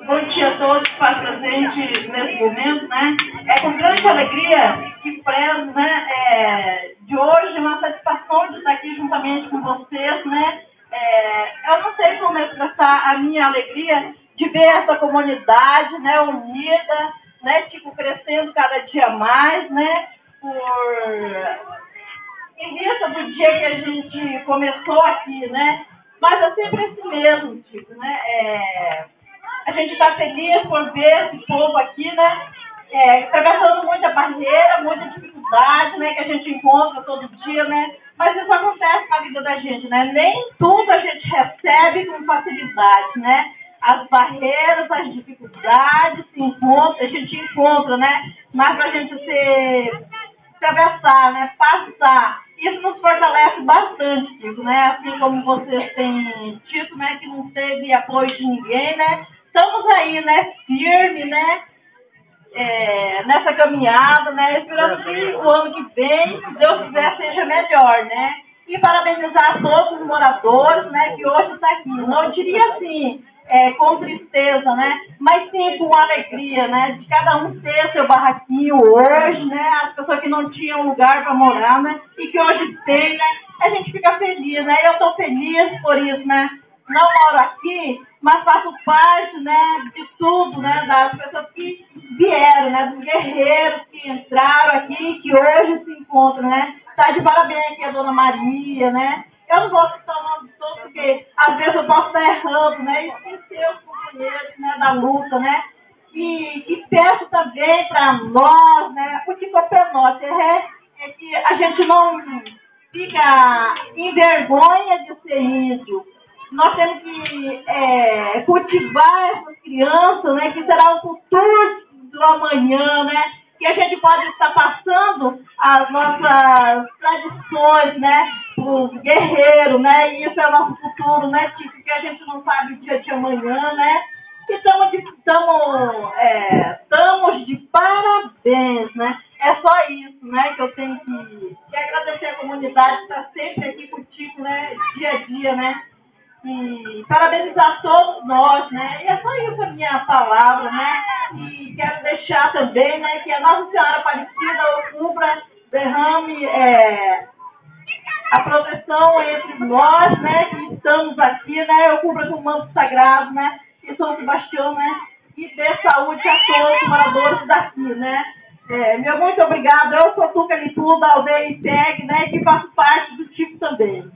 Bom dia a todos que fazem presente nesse momento, né? É com grande alegria que prezo, né, de hoje, uma satisfação de estar aqui juntamente com vocês, né? Eu não sei como expressar a minha alegria de ver essa comunidade, né, unida, né, tipo, crescendo cada dia mais, né? Em vista do dia que a gente começou aqui, né? Mas é sempre esse mesmo, tipo, né? A gente está feliz por ver esse povo aqui, né? Atravessando muita barreira, muita dificuldade, né? Que a gente encontra todo dia, né? Mas isso acontece na vida da gente, né? Nem tudo a gente recebe com facilidade, né? As barreiras, as dificuldades se encontram, a gente encontra, né? Mas para a gente atravessar, né? Passar. Isso nos fortalece bastante, Chico, né? Assim como vocês têm dito, né? Que não teve apoio de ninguém, né? Estamos aí, né? Firme, né? Nessa caminhada, né? Esperando que o ano que vem, se Deus quiser, seja melhor, né? E parabenizar todos os moradores, né? Que hoje estão aqui. Não diria assim, com tristeza, né? Mas sim com alegria, né? De cada um ter seu barraquinho hoje, né? As pessoas que não tinham lugar para morar, né? E que hoje tem, né? A gente fica feliz, né? Eu estou feliz por isso, né? Não moro aqui, mas faço parte, né? De tudo, né? Das pessoas que vieram, né? Dos guerreiros que entraram aqui, que hoje se encontram, né? Tá de parabéns aqui a Dona Maria, né? Eu não vou citar o nome de todos, porque às vezes eu posso estar errando, né? E esquecer os companheiros, né, da luta, né? E peço também para nós, né? O que para nós é que a gente não fica em vergonha de ser índio. Nós temos que cultivar essas crianças, né? Que será o futuro do amanhã, né? Que a gente pode estar passando as nossas tradições, né? Os guerreiros, né? E isso é o nosso futuro, né? Tipo, que a gente não sabe o dia de amanhã, né? E estamos de parabéns, né? É só isso, né? Que eu tenho que agradecer a comunidade que está sempre aqui contigo, né? Dia a dia, né? E parabenizar todos nós, né? E é só isso a minha palavra, né? E quero deixar também, né? Que a Nossa Senhora Aparecida cubra, derrame a proteção entre nós, né? Que estamos aqui, né? Eu cubra com o manto sagrado, né? E São Sebastião, né? E dê saúde a todos os moradores daqui, né? Meu muito obrigado. Eu sou Tuca Litu, da aldeia IPEG, né? Que faço parte do tipo também.